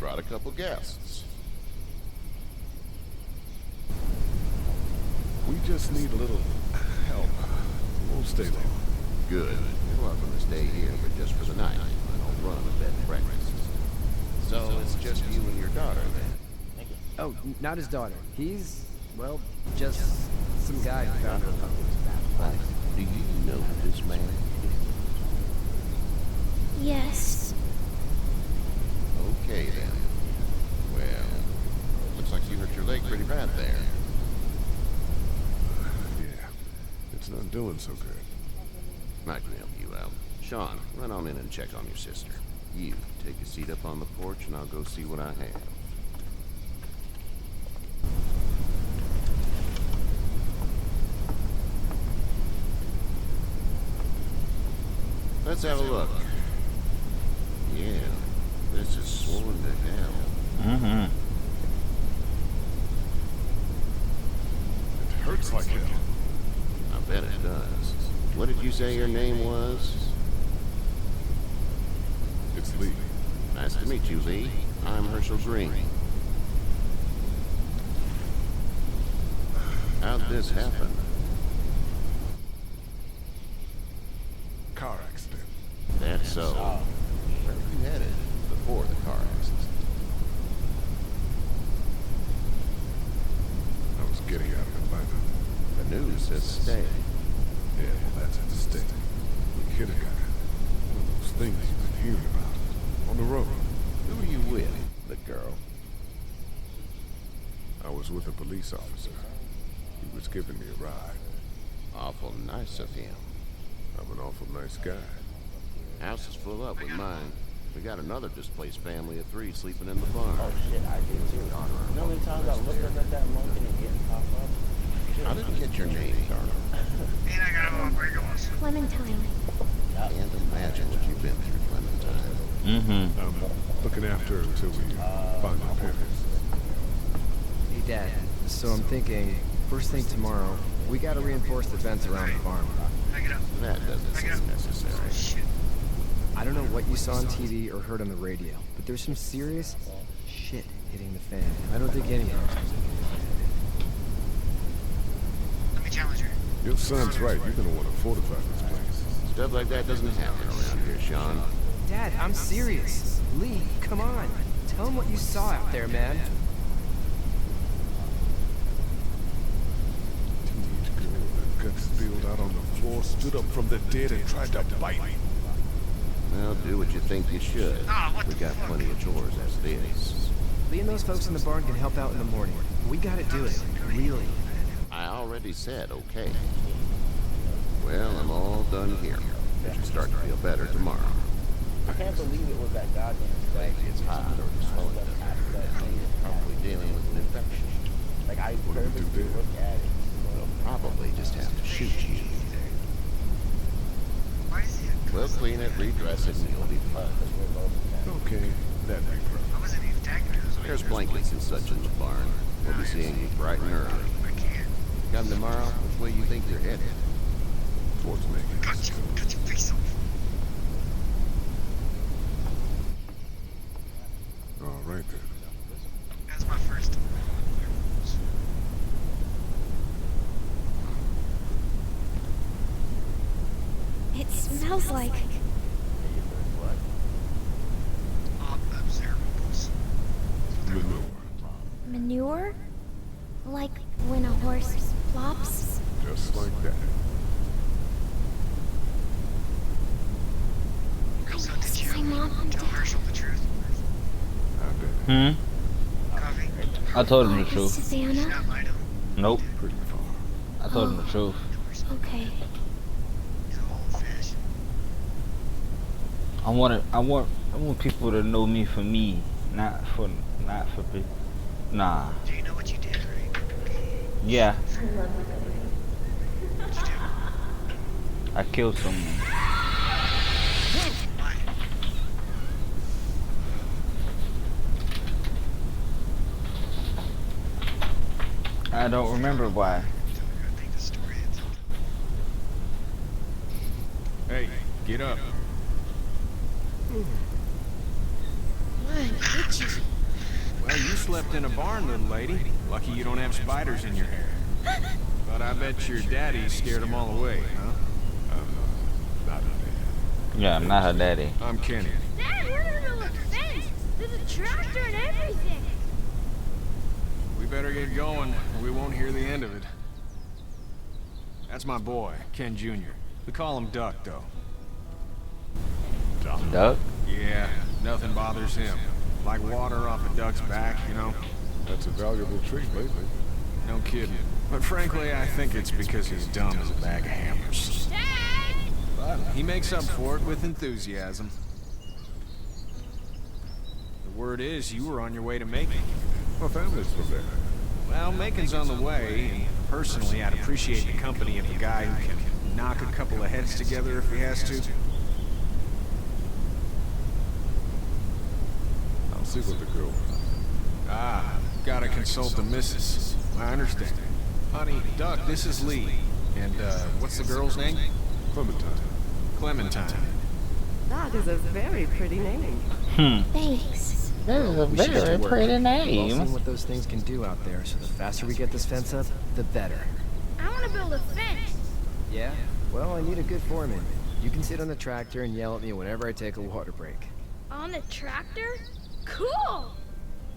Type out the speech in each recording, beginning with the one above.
brought a couple guests. We just need a little help. Won't stay long. Good. You're welcome to stay here, but just for the night. I don't run a bed and breakfast. So it's just you and your daughter then? Thank you. Oh, not his daughter. He's, well, just some guy who found her. What? Do you know this man? Yes. Okay then. Well, looks like you hurt your leg pretty bad there. Yeah, it's not doing so good. I can help you out. Sean, run on in and check on your sister. You, take a seat up on the porch and I'll go see what I have. Let's have a look. Yeah, this is swollen to hell. It hurts like hell. I bet it does. What did you say your name was? It's Lee. Nice to meet you, Lee. I'm Herschel Green. How'd this happen? Car accident. That's so. Where were you headed before the car accident? I was getting out of Atlanta. The news says stay. Yeah, well, that's at the state. We hit a guy. One of those things you've been hearing about. On the road. Who are you with? The girl. I was with a police officer. He was giving me a ride. Awful nice of him. I'm an awful nice guy. House is full up with mine. We got another displaced family of 3 sleeping in the barn. Oh shit, I did too. You know how many times I looked up at that monkey and it didn't pop up? How did you get your name, Darnell? Clementine. Can't imagine what you've been through, Clementine. I'm looking after her until we find her parents. Hey, Dad. So I'm thinking, first thing tomorrow, we gotta reinforce the fence around the farm. That doesn't seem necessary. I don't know what you saw on TV or heard on the radio, but there's some serious shit hitting the fan. I don't think any of us. Let me challenge her. Your son's right. You're gonna want to fortify this place. Stuff like that doesn't happen around here, Sean. Dad, I'm serious. Lee, come on. Tell him what you saw out there, man. Teenage girl with her guts spilled out on the floor, stood up from the dead and tried to bite me. Well, do what you think you should. We got plenty of chores as it is. Lee and those folks in the barn can help out in the morning. We gotta do it. Really. I already said okay. Well, I'm all done here. I should start to feel better tomorrow. I can't believe it was that goddamn thing. It's hot or swollen to probably dealing with an infection. Like I What do we do purposely then? looked at it. We'll probably just have to shoot you. Why is he? We'll clean it, redress it, and you'll be fine. Okay, that'd be perfect. I wasn't even attacking her. There's blankets and such in the barn. We'll be seeing you bright and early. I can't. Come tomorrow, which way you think you're headed? Towards making Cut your face off. All right then. That's my first. It smells like Observables. Manure. manure? Like when a horse flops? Just like that. So did you My mom and tell dad. Herschel the truth? I bet. Coffee? I told him the Is truth. Did Savannah? not lie to him. Nope. Pretty far. I told him the truth. Okay. He's a whole fish. I want people to know me for me, not for people. Nah. Do you know what you did, right? Yeah, What'd you do? I killed someone. Why? I don't remember why. I think the story ends. Hey, get up. Itchy. Well, you slept in a barn, little lady. Lucky you don't have spiders in your hair. But I bet your daddy scared them all away, huh? Not a man. Yeah, I'm not her daddy. I'm Kenny. Dad, we're in the middle of the fence. There's a tractor and everything. We better get going, or we won't hear the end of it. That's my boy, Ken Jr. We call him Duck, though. Duck? Yeah, nothing bothers him. Like water off a duck's back, you know? That's a valuable trait lately. No kidding. But frankly, I think it's because he's dumb as a bag of hammers. Dad! But he makes up for it with enthusiasm. The word is you were on your way to Macon. My family's from there. Well, Macon's on the way, and personally, I'd appreciate the company of a guy who can knock a couple of heads together if he has to. I'll see what the girl. Ah, gotta consult the missus. I understand. Honey, Duck, this is Lee. And, what's the girl's name? Clementine. Clementine. That is a very pretty name. Thanks. That is a We should get to very work. pretty We've all seen name. what those things can do out there, so the faster we get this fence up, the better. I want to build a fence. Yeah? Well, I need a good foreman. You can sit on the tractor and yell at me whenever I take a water break. On the tractor? Cool!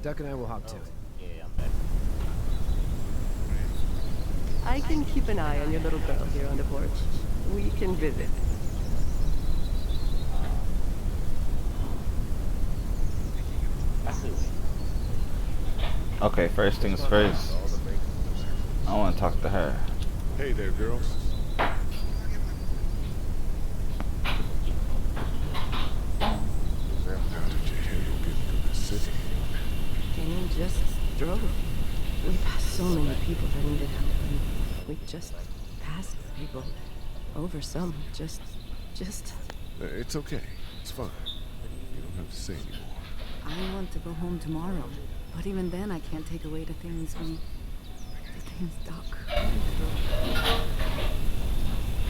Duck and I will hop to it. Yeah, I'm back. I can keep an eye on your little girl here on the porch. We can visit. Okay, first things first. I want to talk to her. Hey there, girls. How did you handle getting to the city? Kenny just drove. We passed so many people that needed help, and we just passed people. Over some, just... It's okay. It's fine. You don't have to say anymore. I want to go home tomorrow, but even then I can't take away the things the things Doc went through.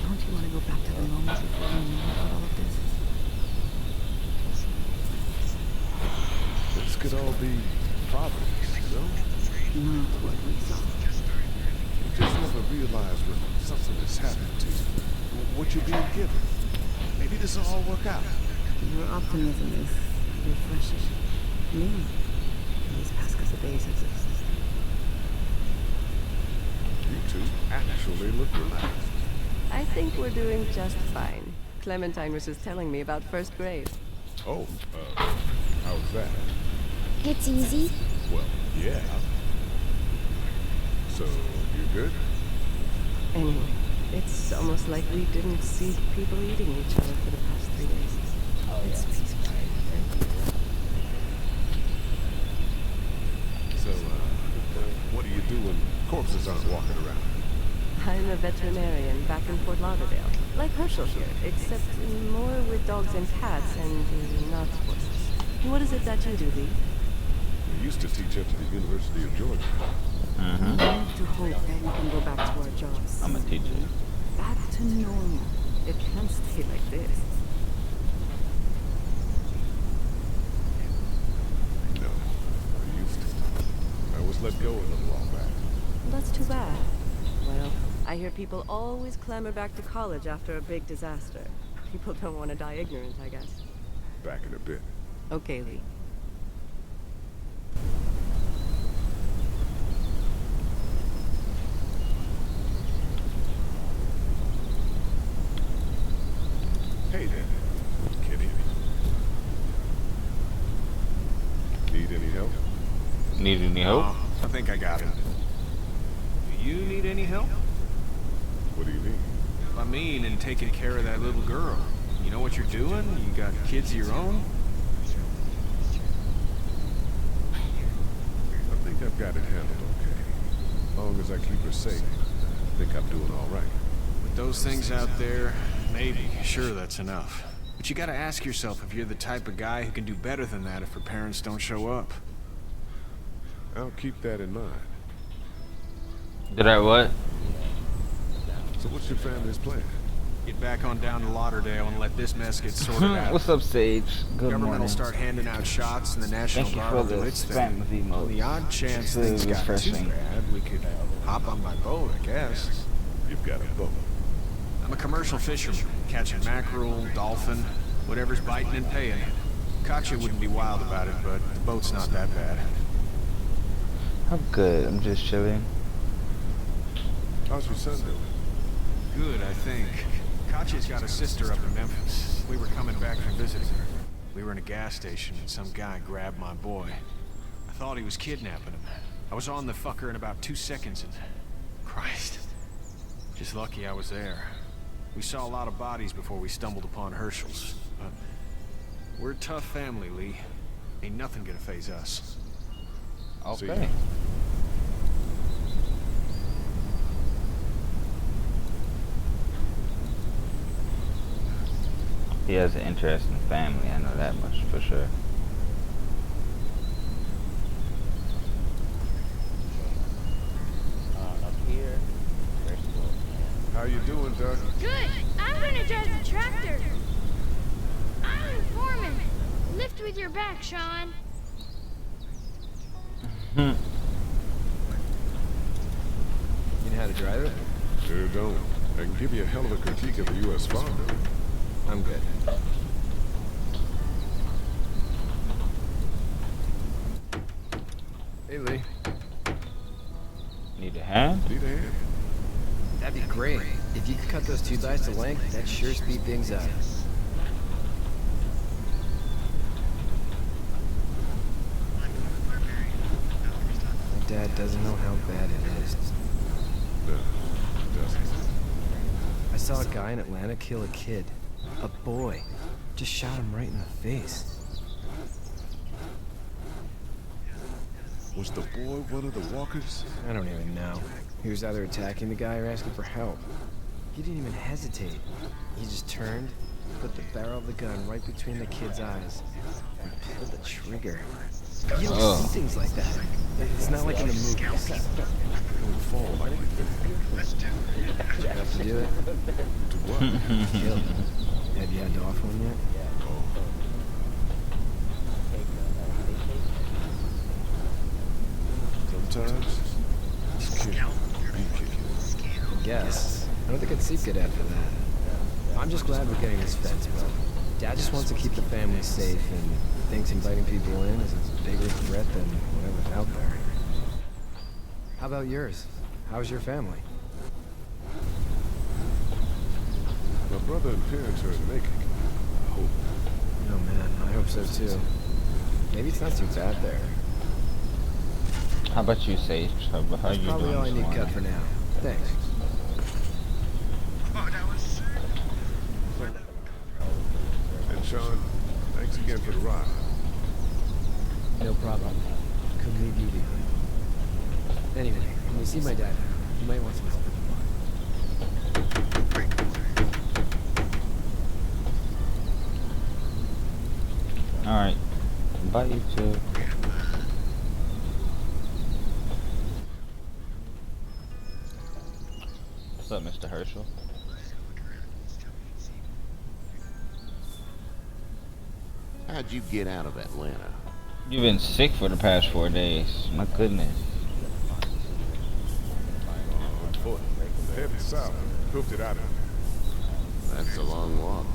Don't you want to go back to the moment before we knew about all of this? This could all be providence, you know? Not what we saw. You just never realize when something has happened to you, what you're being given. Maybe this will all work out. Your optimism is refreshing. Me, these past couple days exist. You two actually look relaxed. I think we're doing just fine. Clementine was just telling me about first grade. Oh, how's that? It's easy. Well, yeah. So, you good? Anyway, it's almost like we didn't see people eating each other for the past 3 days. It's peaceful. So, what do you do when corpses aren't walking around? I'm a veterinarian back in Fort Lauderdale. Like Herschel here, except more with dogs and cats and not horses. What is it that you do, Lee? We used to teach at the University of Georgia. We have to hope that we can go back to our jobs. I'm a teacher. Back to normal. It can't stay like this. No, I used to. I was let go a little while back. That's too bad. Well, I hear people always clamor back to college after a big disaster. People don't want to die ignorant, I guess. Back in a bit. Okay, Lee. Hey there, kitty. Need any help? Need any help? I think I got it. Do you need any help? What do you mean? I mean, in taking care of that little girl. You know what you're doing? You got kids of your own? I think I've got it handled okay. As long as I keep her safe, I think I'm doing all right. With those things out there, maybe. Sure, that's enough. But you gotta ask yourself if you're the type of guy who can do better than that if her parents don't show up. I'll keep that in mind. Did I what? So what's your family's plan? Get back on down to Lauderdale and let this mess get sorted out. What's up, Sage? Good Government morning. will start handing out shots and the National Thank you Guard for will do the its thing. spam On the odd chance things got too refreshing. bad, we could hop on my boat, I guess. You've got a boat. I'm a commercial fisherman, catching mackerel, dolphin, whatever's biting and paying. Katya wouldn't be wild about it, but the boat's not that bad. I'm good. I'm just chilling. How's your son doing? Good, I think. Katya's got a sister up in Memphis. We were coming back from visiting her. We were in a gas station and some guy grabbed my boy. I thought he was kidnapping him. I was on the fucker in about 2 seconds and... Christ. Just lucky I was there. We saw a lot of bodies before we stumbled upon Herschel's. But we're a tough family, Lee. Ain't nothing gonna phase us. Okay. He has an interesting family, I know that much for sure. Up here, there's school. How you doing, Doug? Good. I'm gonna drive the tractor. I'm the foreman. Lift with your back, Sean. You know how to drive it? Sure don't. I can give you a hell of a critique of the U.S. Farm Bill. I'm good. Hey, Lee. Need a hand? Need a hand? That'd be great. If you could cut those 2 dice to length, that'd sure speed things up. My dad doesn't know how bad it is. No, doesn't. I saw a guy in Atlanta kill a kid. A boy. Just shot him right in the face. Was the boy one of the walkers? I don't even know. He was either attacking the guy or asking for help. He didn't even hesitate. He just turned, put the barrel of the gun right between the kid's eyes, and pulled the trigger. You don't see things like that. It's not like in the movies. Did you have to do it? To what? Kill. Have you had to offer one yet? Sometimes, it's kidding. Be kidding. I guess. I don't think I'd sleep good after that. I'm just glad we're getting this fence built. Dad just wants to keep the family safe and thinks inviting people in is a bigger threat than whatever's out there. How about yours? How's your family? My brother and parents are in Macon. I hope. Oh man, I hope so too. Maybe it's not too bad there. How about you, Sage? How That's you probably doing all I this need morning? cut for now. Thanks. Oh, that was sick. And Sean, thanks again for the ride. No problem. Couldn't leave you behind. Anyway, when you see my dad, you might want some help. Alright. Bye, you two. What's up, Mr. Herschel? How'd you get out of Atlanta? You've been sick for the past 4 days. My goodness. On foot. Headed south. Hoofed it out of here. That's a long walk.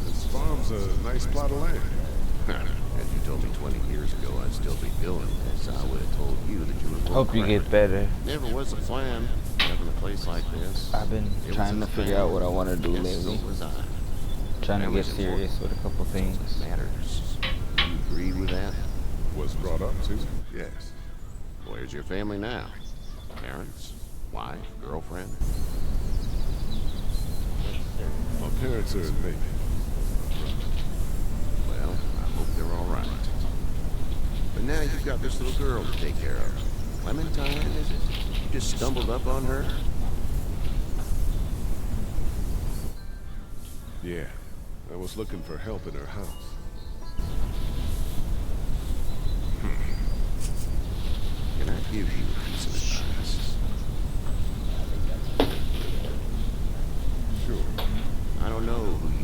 This farm's a nice plot of land. As you told me 20 years ago I'd still be doing this, I would have told you that you were Hope you get better. Never was a plan, having a place like this. I've been It was trying a to figure thing. out what I want to do Yes, lately. So was I. Trying to get Family's serious important. with a couple things. What matters. You agree with that? Was brought up, Susan? Yes. Where's your family now? Parents? Wife? Girlfriend? My parents are in Macon. Well, I hope they're all right. But now you've got this little girl to take care of. Clementine, is it? You just stumbled up on her? Yeah. I was looking for help in her house. Can I give you a piece of advice? Sure. I don't know who